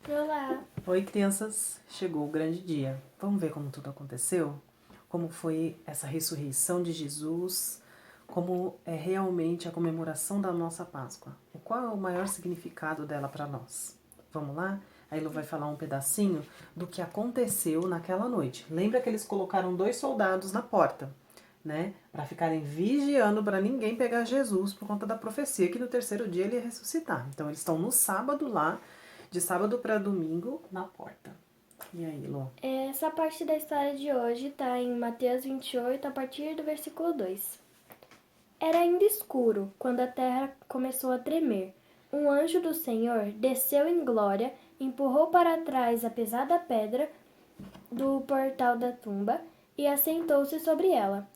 Olá! Oi, crianças! Chegou o grande dia. Vamos ver como tudo aconteceu? Como foi essa ressurreição de Jesus? Como é realmente a comemoração da nossa Páscoa? E qual é o maior significado dela para nós? Vamos lá? A Elo vai falar um pedacinho do que aconteceu naquela noite. Lembra que eles colocaram 2 soldados na porta, né? Para ficarem vigiando para ninguém pegar Jesus por conta da profecia que no terceiro dia ele ia ressuscitar. Então eles estão no sábado lá, de sábado para domingo, na porta. E aí, Lô? Essa parte da história de hoje está em Mateus 28, a partir do versículo 2. Era ainda escuro quando a terra começou a tremer. Um anjo do Senhor desceu em glória, empurrou para trás a pesada pedra do portal da tumba e assentou-se sobre ela.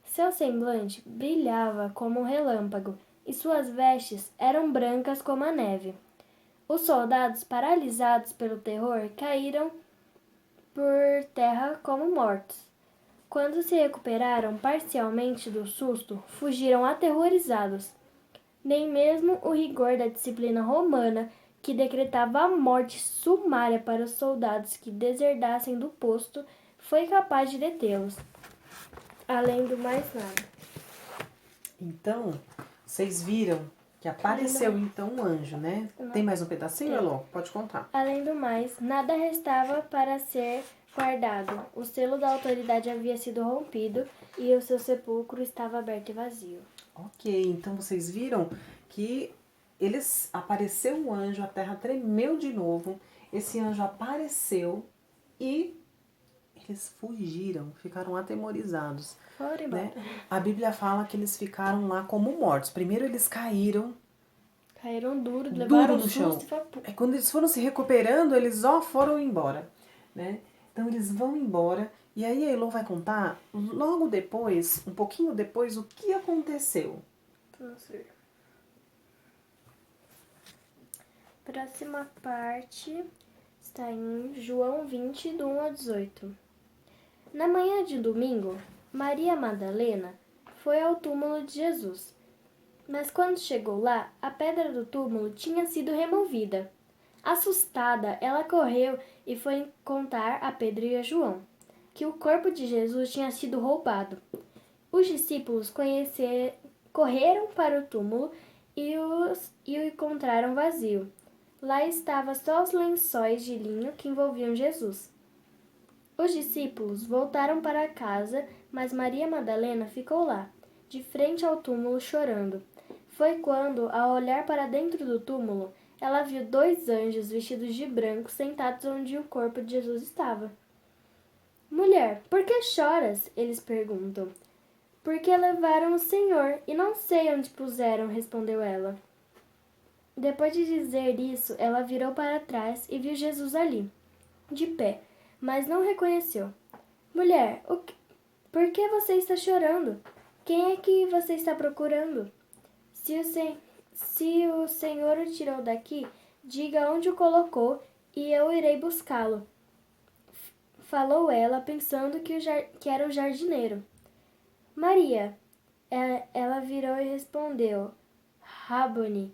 Seu semblante brilhava como um relâmpago e suas vestes eram brancas como a neve. Os soldados, paralisados pelo terror, caíram por terra como mortos. Quando se recuperaram parcialmente do susto, fugiram aterrorizados. Nem mesmo o rigor da disciplina romana, que decretava a morte sumária para os soldados que deserdassem do posto, foi capaz de detê-los. Além do mais nada. Então, vocês viram que apareceu então um anjo, né? Tem mais um pedacinho, Elô? Pode contar. Além do mais, nada restava para ser guardado. O selo da autoridade havia sido rompido e o seu sepulcro estava aberto e vazio. Ok, então vocês viram que apareceu um anjo, a terra tremeu de novo, esse anjo apareceu e eles fugiram, ficaram atemorizados. Foram embora. Né? A Bíblia fala que eles ficaram lá como mortos. Primeiro eles caíram Caíram duro, duro levaram no chão. susto e foi... É quando eles foram se recuperando, eles foram embora, né? Então eles vão embora e aí a Elô vai contar logo depois, um pouquinho depois, o que aconteceu. Próxima parte está em João 20, do 1 ao 18. Na manhã de domingo, Maria Madalena foi ao túmulo de Jesus. Mas quando chegou lá, a pedra do túmulo tinha sido removida. Assustada, ela correu e foi contar a Pedro e a João que o corpo de Jesus tinha sido roubado. Os discípulos correram para o túmulo e o encontraram vazio. Lá estava só os lençóis de linho que envolviam Jesus. Os discípulos voltaram para casa, mas Maria Madalena ficou lá, de frente ao túmulo, chorando. Foi quando, ao olhar para dentro do túmulo, ela viu 2 anjos vestidos de branco sentados onde o corpo de Jesus estava. Mulher, por que choras? Eles perguntam. Porque levaram o Senhor e não sei onde puseram, respondeu ela. Depois de dizer isso, ela virou para trás e viu Jesus ali, de pé, mas não reconheceu. Mulher, por que você está chorando? Quem é que você está procurando? Se o Senhor o tirou daqui, diga onde o colocou e eu irei buscá-lo. Falou ela, pensando que era o jardineiro. Maria. Ela virou e respondeu, Rabboni.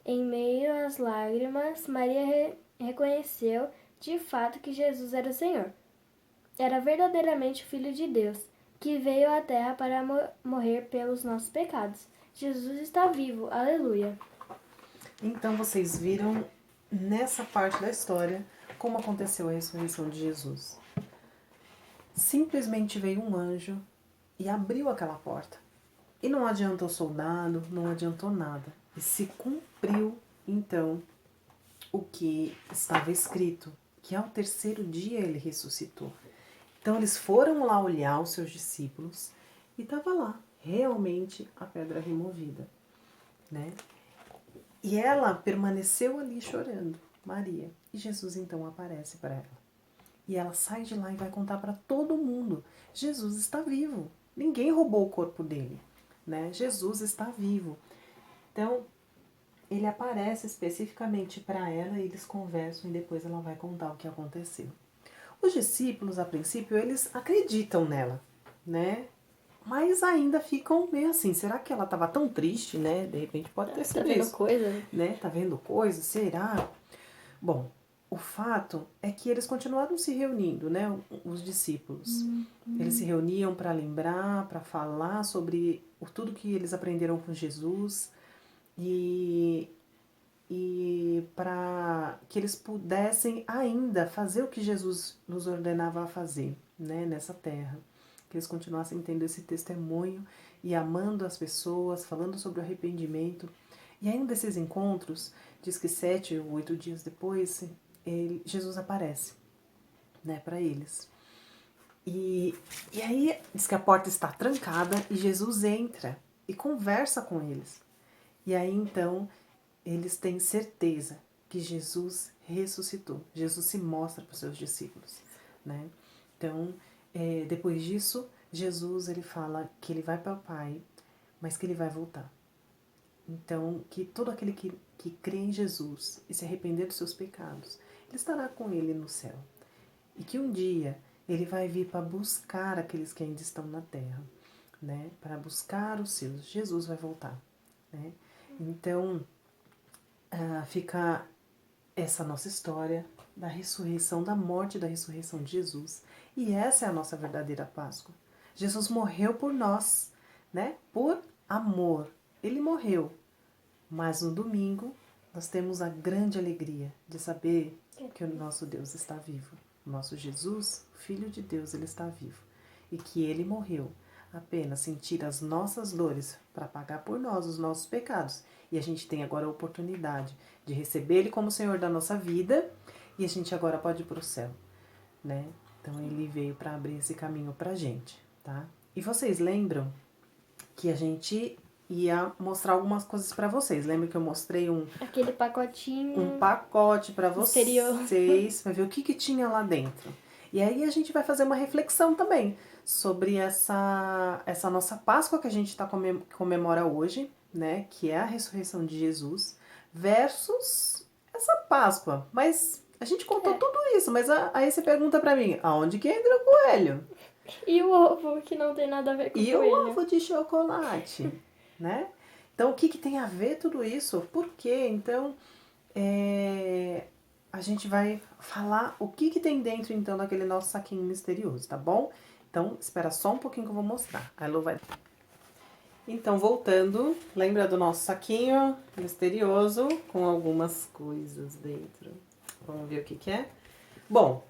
Em meio às lágrimas, Maria reconheceu de fato que Jesus era o Senhor. Era verdadeiramente o Filho de Deus, que veio à terra para morrer pelos nossos pecados. Jesus está vivo, aleluia. Então vocês viram nessa parte da história como aconteceu a ressurreição de Jesus. Simplesmente veio um anjo e abriu aquela porta. E não adiantou soldado, não adiantou nada. E se cumpriu, então, o que estava escrito, que ao terceiro dia ele ressuscitou. Então eles foram lá olhar os seus discípulos e estava lá, realmente, a pedra removida, né? E ela permaneceu ali chorando, Maria. E Jesus então aparece para ela. E ela sai de lá e vai contar para todo mundo. Jesus está vivo. Ninguém roubou o corpo dele, né? Jesus está vivo. Então, ele aparece especificamente para ela e eles conversam e depois ela vai contar o que aconteceu. Os discípulos, a princípio, eles acreditam nela, né? Mas ainda ficam meio assim, será que ela estava tão triste, né? De repente pode ter sido Tá vendo isso. coisa? Né? Tá vendo coisa? Será? Bom, o fato é que eles continuaram se reunindo, né, os discípulos. Eles se reuniam para lembrar, para falar sobre tudo que eles aprenderam com Jesus e para que eles pudessem ainda fazer o que Jesus nos ordenava a fazer, né, nessa terra. Que eles continuassem tendo esse testemunho e amando as pessoas, falando sobre o arrependimento. E aí, um desses encontros, diz que 7 ou 8 dias depois, Jesus aparece, né, para eles. E aí, diz que a porta está trancada e Jesus entra e conversa com eles. E aí, então, eles têm certeza que Jesus ressuscitou. Jesus se mostra para os seus discípulos, né? Então, depois disso, Jesus ele fala que ele vai para o Pai, mas que ele vai voltar. Então, que todo aquele que crê em Jesus e se arrepender dos seus pecados, ele estará com ele no céu. E que um dia ele vai vir para buscar aqueles que ainda estão na terra, né? Para buscar os seus. Jesus vai voltar, né? Então, fica essa nossa história da ressurreição, da morte e da ressurreição de Jesus. E essa é a nossa verdadeira Páscoa. Jesus morreu por nós, né? Por amor. Ele morreu. Mas no domingo nós temos a grande alegria de saber que o nosso Deus está vivo. O nosso Jesus, Filho de Deus, ele está vivo. E que ele morreu apenas sentir as nossas dores para pagar por nós os nossos pecados. E a gente tem agora a oportunidade de receber ele como Senhor da nossa vida e a gente agora pode ir para o céu, né? Então ele veio para abrir esse caminho para a gente, tá? E vocês lembram que a gente ia mostrar algumas coisas para vocês. Lembra que eu mostrei aquele pacotinho, um pacote para misterioso. vocês, para ver o que tinha lá dentro. E aí a gente vai fazer uma reflexão também sobre essa nossa Páscoa que a gente comemora hoje, né, que é a ressurreição de Jesus, versus essa Páscoa. Mas a gente contou tudo isso, mas aí você pergunta para mim, aonde que entra o coelho? E o ovo, que não tem nada a ver com o coelho. E o ovo de chocolate, né? Então, o que tem a ver tudo isso? Por quê? Então, a gente vai falar o que tem dentro, então, daquele nosso saquinho misterioso, tá bom? Então, espera só um pouquinho que eu vou mostrar. A Elô vai... Então, voltando, lembra do nosso saquinho misterioso com algumas coisas dentro. Vamos ver o que é? Bom,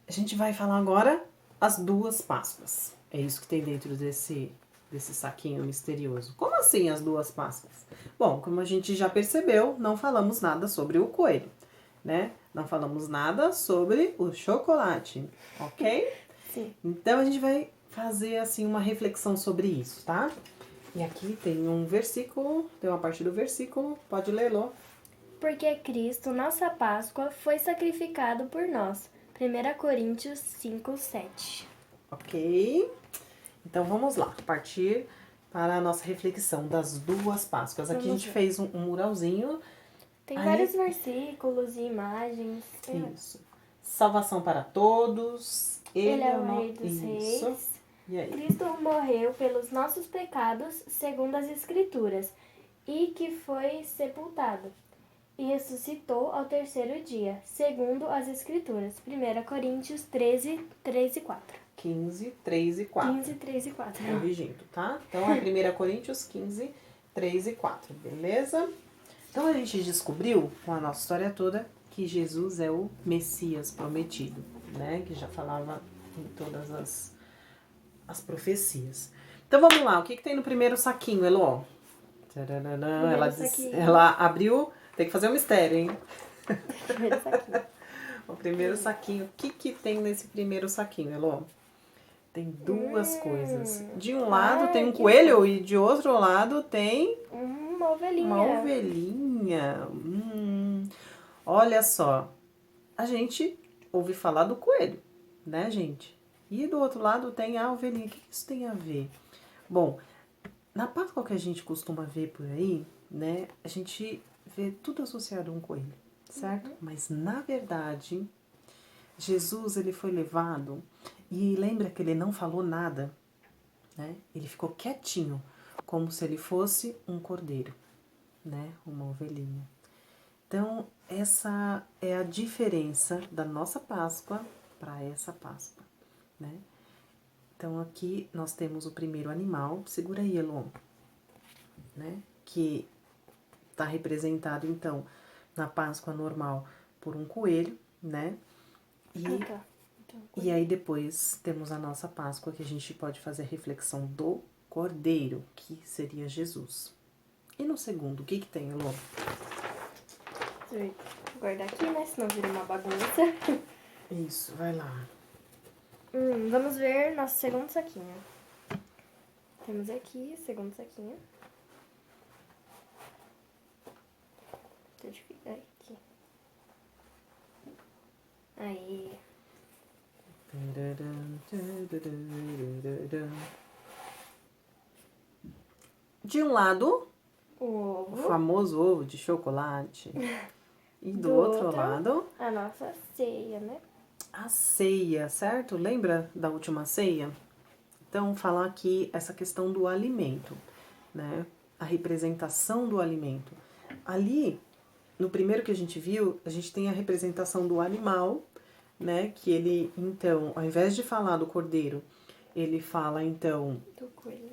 a gente vai falar agora as 2 Páscoas. É isso que tem dentro desse saquinho misterioso. Como assim as 2 Páscoas? Bom, como a gente já percebeu, não falamos nada sobre o coelho, né? Não falamos nada sobre o chocolate, ok? Sim. Então a gente vai fazer assim uma reflexão sobre isso, tá? E aqui tem um versículo, tem uma parte do versículo, pode ler, Lô. Porque Cristo, nossa Páscoa, foi sacrificado por nós. 1 Coríntios 5, 7. Ok? Então vamos lá, partir para a nossa reflexão das 2 Páscoas. Aqui a gente fez um muralzinho. Tem vários versículos e imagens. Isso. Salvação para todos. Ele é o Rei dos Reis. E aí? Cristo morreu pelos nossos pecados, segundo as Escrituras, e que foi sepultado. E ressuscitou ao 3º dia, segundo as Escrituras. 1 Coríntios 13, 3 e 4. 15, 3 e 4. 15, 3 e 4. Corrigindo, tá? Então, é 1 Coríntios 15, 3 e 4, beleza? Então, a gente descobriu, com a nossa história toda, que Jesus é o Messias prometido, né? Que já falava em todas as profecias. Então, vamos lá. O que tem no primeiro saquinho, Elô? Ela abriu... Tem que fazer um mistério, hein? Primeiro saquinho. O primeiro saquinho. O que tem nesse primeiro saquinho, Elô? Tem 2 coisas. De um lado tem um coelho e de outro lado tem... Uma ovelhinha. Uma ovelhinha. Olha só. A gente ouve falar do coelho, né, gente? E do outro lado tem a ovelhinha. O que isso tem a ver? Bom, na Páscoa que a gente costuma ver por aí, né, a gente vê tudo associado a um coelho, certo? Mas, na verdade, Jesus, ele foi levado e lembra que ele não falou nada, né? Ele ficou quietinho, como se ele fosse um cordeiro, né? Uma ovelhinha. Então, essa é a diferença da nossa Páscoa para essa Páscoa, né? Então, aqui nós temos o primeiro animal, segura aí, Elon, né? Que está representado, então, na Páscoa normal por um coelho, né? Tá. Então, E aí depois temos a nossa Páscoa, que a gente pode fazer a reflexão do Cordeiro, que seria Jesus. E no segundo, o que tem, Elon? Vou guardar aqui, né? Senão vira uma bagunça. Isso, vai lá. Vamos ver nosso segundo saquinho. Temos aqui o segundo saquinho. Deixa eu ver aqui. Aí. De um lado, O o ovo. famoso ovo de chocolate. E do Do outro outro, lado, a nossa ceia, né? a ceia, certo? Lembra da última ceia? Então, falar aqui essa questão do alimento, né? A representação do alimento. Ali, no primeiro que a gente viu, a gente tem a representação do animal, né? Que ele, então, ao invés de falar do cordeiro, ele fala, então,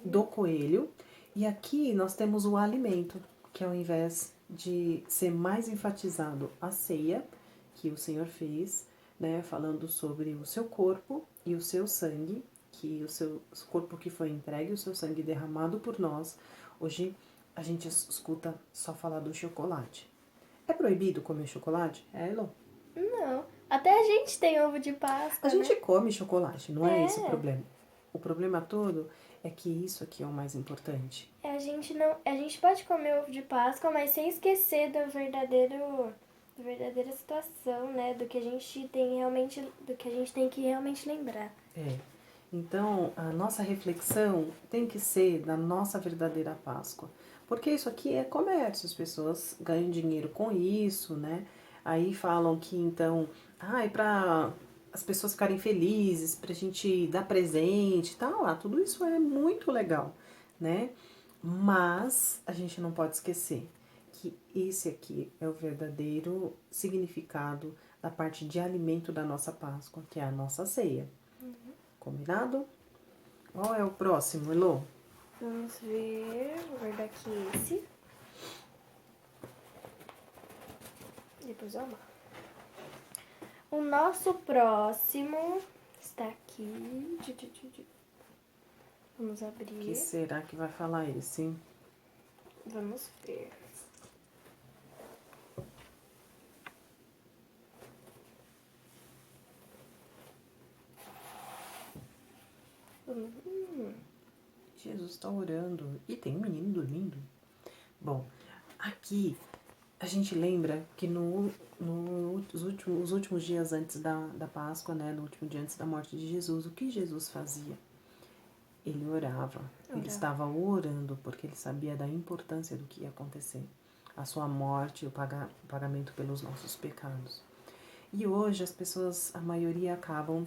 do coelho. E aqui nós temos o alimento, que ao invés de ser mais enfatizado a ceia, que o Senhor fez, né? Falando sobre o seu corpo e o seu sangue, que o seu corpo que foi entregue, o seu sangue derramado por nós. Hoje a gente escuta só falar do chocolate. É proibido comer chocolate? É, Elon? Não. Até a gente tem ovo de Páscoa, A gente né? come chocolate, não é É. esse o problema. O problema todo é que isso aqui é o mais importante. A gente não, a gente pode comer ovo de Páscoa, mas sem esquecer da verdadeira situação, né? Do que a gente tem realmente, do que a gente tem que realmente lembrar. É. Então, a nossa reflexão tem que ser da nossa verdadeira Páscoa. Porque isso aqui é comércio, as pessoas ganham dinheiro com isso, né? Aí falam que, então, é para as pessoas ficarem felizes, pra gente dar presente, tá lá, tudo isso é muito legal, né? Mas a gente não pode esquecer que esse aqui é o verdadeiro significado da parte de alimento da nossa Páscoa, que é a nossa ceia. Combinado? Qual é o próximo, Elô? Vamos ver, vou guardar aqui esse. Depois eu amar. O nosso próximo está aqui. Vamos O abrir. que será que vai falar esse, hein? Vamos ver. Jesus está orando. E tem um menino dormindo. Bom, aqui a gente lembra que os últimos dias antes da Páscoa, né? No último dia antes da morte de Jesus, o que Jesus fazia? Ele orava. Ele estava orando porque ele sabia da importância do que ia acontecer. A sua morte e o pagamento pelos nossos pecados. E hoje as pessoas, a maioria, acabam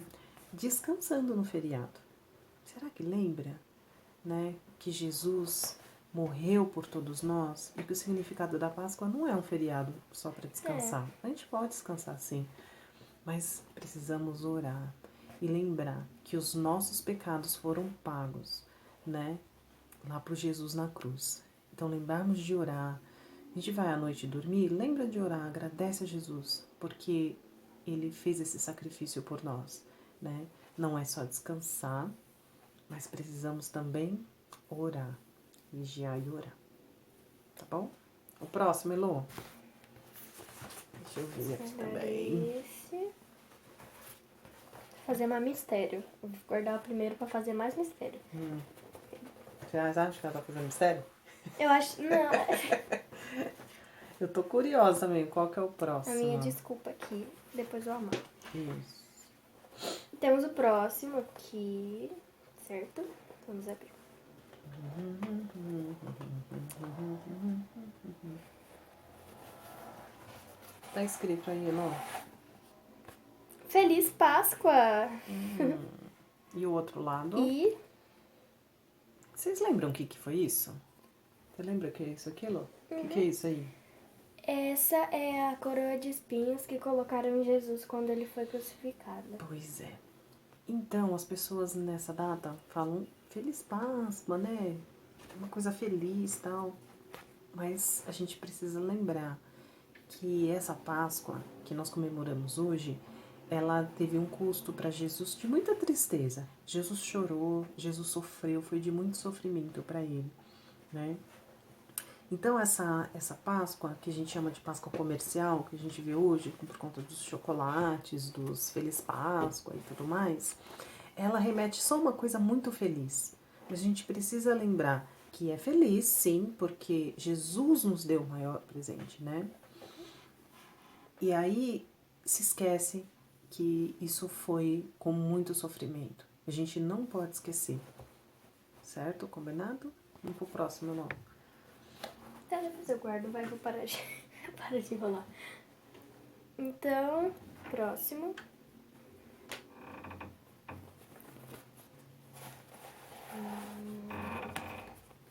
descansando no feriado. Será que lembra, né, que Jesus morreu por todos nós e que o significado da Páscoa não é um feriado só para descansar? A gente pode descansar sim, mas precisamos orar e lembrar que os nossos pecados foram pagos, né, lá por Jesus na cruz. Então lembrarmos de orar. A gente vai à noite dormir, lembra de orar, agradece a Jesus, porque ele fez esse sacrifício por nós, né? Não é só descansar, mas precisamos também orar, vigiar e orar. Tá bom? O próximo, Elô. Deixa eu ver aqui também. Esse. Fazer mais mistério. Vou guardar o primeiro pra fazer mais mistério. Você acha que ela tá fazendo mistério? Eu acho. Não. Eu tô curiosa também. Qual que é o próximo? A minha desculpa aqui. Depois eu amar. Isso. Temos o próximo aqui. Certo? Vamos abrir. Tá escrito aí, Elô. Feliz Páscoa! E o outro lado? E Vocês lembram o que foi isso? Você lembra o que é isso aqui, Elô? O que é isso aí? Essa é a coroa de espinhos que colocaram em Jesus quando ele foi crucificado. Pois é. Então, as pessoas nessa data falam Feliz Páscoa, né? Uma coisa feliz e tal. Mas a gente precisa lembrar que essa Páscoa que nós comemoramos hoje, ela teve um custo para Jesus de muita tristeza. Jesus chorou, Jesus sofreu, foi de muito sofrimento para ele, né? Então essa Páscoa, que a gente chama de Páscoa comercial, que a gente vê hoje por conta dos chocolates, dos Feliz Páscoa e tudo mais, ela remete só uma coisa muito feliz. Mas a gente precisa lembrar que é feliz, sim, porque Jesus nos deu o maior presente, né? E aí se esquece que isso foi com muito sofrimento. A gente não pode esquecer, certo? Combinado? Vamos pro próximo, não. Tá, depois eu guardo, vou parar de, parar de enrolar. Então, próximo.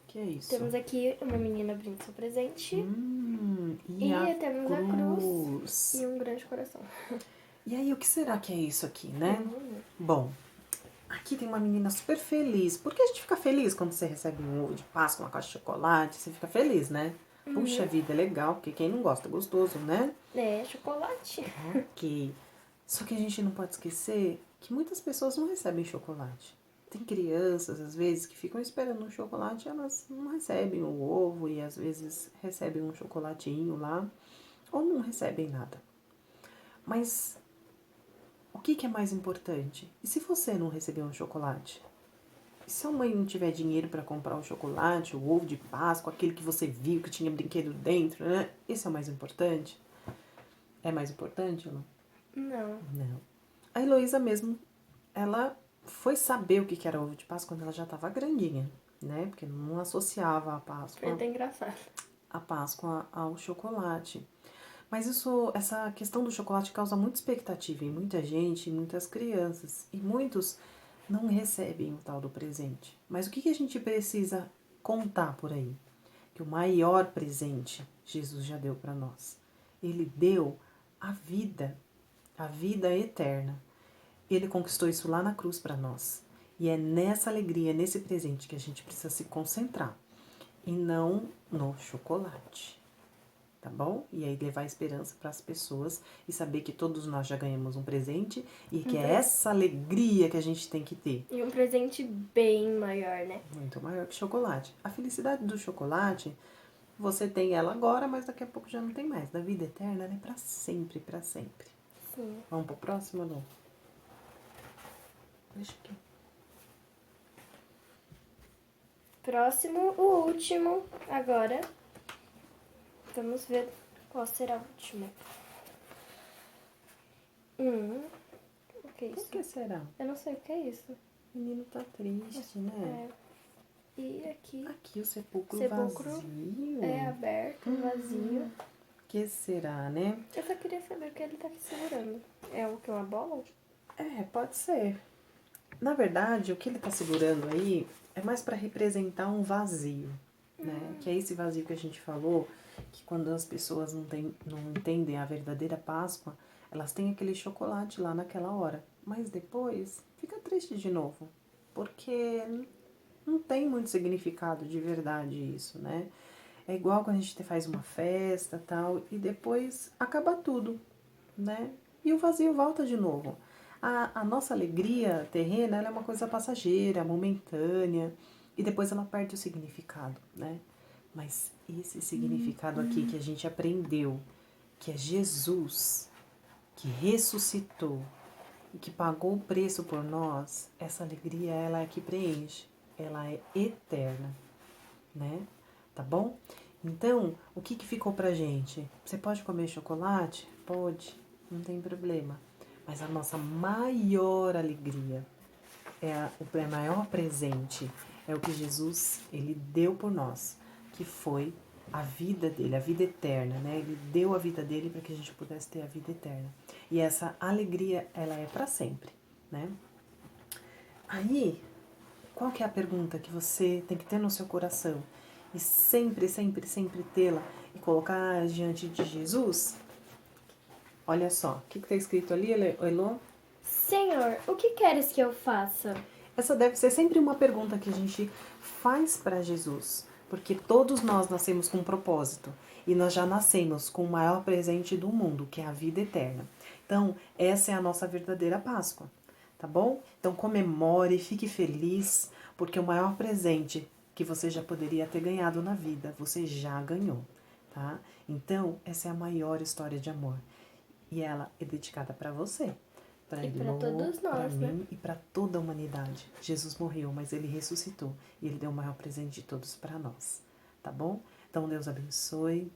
Que é isso? Temos aqui uma menina abrindo seu presente. E temos a cruz e um grande coração. E aí, o que será que é isso aqui, né? Bom, aqui tem uma menina super feliz. Por que a gente fica feliz quando você recebe um ovo de Páscoa, uma caixa de chocolate? Você fica feliz, né? Puxa vida, é legal, porque quem não gosta é gostoso, né? É, chocolate. Ok. Só que a gente não pode esquecer que muitas pessoas não recebem chocolate. Tem crianças, às vezes, que ficam esperando um chocolate e elas não recebem o ovo e às vezes recebem um chocolatinho lá ou não recebem nada. Mas o que é mais importante? E se você não receber um chocolate? E se a mãe não tiver dinheiro para comprar o chocolate, o ovo de Páscoa, aquele que você viu que tinha brinquedo dentro, né? Esse é o mais importante? É mais importante ou não? Não. Não. A Heloísa mesmo, ela foi saber o que era ovo de Páscoa quando ela já estava grandinha, né? Porque não associava a Páscoa. Foi até engraçado. A Páscoa ao chocolate. Mas essa questão do chocolate causa muita expectativa em muita gente, em muitas crianças. E muitos não recebem o tal do presente. Mas o que a gente precisa contar por aí? Que o maior presente Jesus já deu para nós. Ele deu a vida eterna. Ele conquistou isso lá na cruz para nós. E é nessa alegria, nesse presente que a gente precisa se concentrar. E não no chocolate. Tá bom? E aí levar esperança para as pessoas e saber que todos nós já ganhamos um presente e que é essa alegria que a gente tem que ter. E um presente bem maior, né? Muito maior que chocolate. A felicidade do chocolate, você tem ela agora, mas daqui a pouco já não tem mais. Da vida eterna, ela é para sempre, para sempre. Sim. Vamos pro próximo, não? Deixa aqui. Próximo, o último, agora. Vamos ver qual será o último. O que é isso? Por que será? Eu não sei o que é isso. O menino tá triste, né? É. E aqui Aqui o sepulcro vazio. é aberto, vazio. O que será, né? Eu só queria saber o que ele tá aqui segurando. É o que? Uma bola? É, pode ser. Na verdade, o que ele tá segurando aí é mais para representar um vazio, né? Que é esse vazio que a gente falou, que quando as pessoas não entendem a verdadeira Páscoa, elas têm aquele chocolate lá naquela hora. Mas depois fica triste de novo, porque não tem muito significado de verdade isso, né? É igual quando a gente faz uma festa tal, e depois acaba tudo, né? E o vazio volta de novo. A nossa alegria terrena, ela é uma coisa passageira, momentânea, e depois ela perde o significado, né? Mas esse significado aqui que a gente aprendeu, que é Jesus, que ressuscitou e que pagou o preço por nós, essa alegria, ela é que preenche, ela é eterna, né? Tá bom? Então, o que ficou pra gente? Você pode comer chocolate? Pode, não tem problema. Mas a nossa maior alegria, o maior presente, é o que Jesus, ele deu por nós, que foi a vida dele, a vida eterna, né? Ele deu a vida dele para que a gente pudesse ter a vida eterna. E essa alegria, ela é para sempre, né? Aí, qual que é a pergunta que você tem que ter no seu coração? E sempre, sempre, sempre tê-la. E colocar diante de Jesus, olha só, o que está escrito ali, Elô? Senhor, o que queres que eu faça? Essa deve ser sempre uma pergunta que a gente faz para Jesus, porque todos nós nascemos com um propósito e nós já nascemos com o maior presente do mundo, que é a vida eterna. Então, essa é a nossa verdadeira Páscoa, tá bom? Então, comemore, fique feliz, porque o maior presente que você já poderia ter ganhado na vida, você já ganhou, tá? Então, essa é a maior história de amor e ela é dedicada para você. Para E para todos nós, para né? mim e para toda a humanidade. Jesus morreu, mas ele ressuscitou e ele deu o maior presente de todos para nós, tá bom? Então Deus abençoe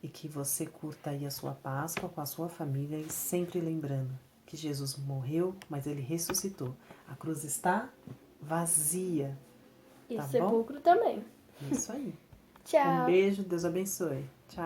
e que você curta aí a sua Páscoa com a sua família e sempre lembrando que Jesus morreu, mas ele ressuscitou. A cruz está vazia, E tá o bom? sepulcro também. Isso aí. Um Tchau! beijo, Deus abençoe. Tchau.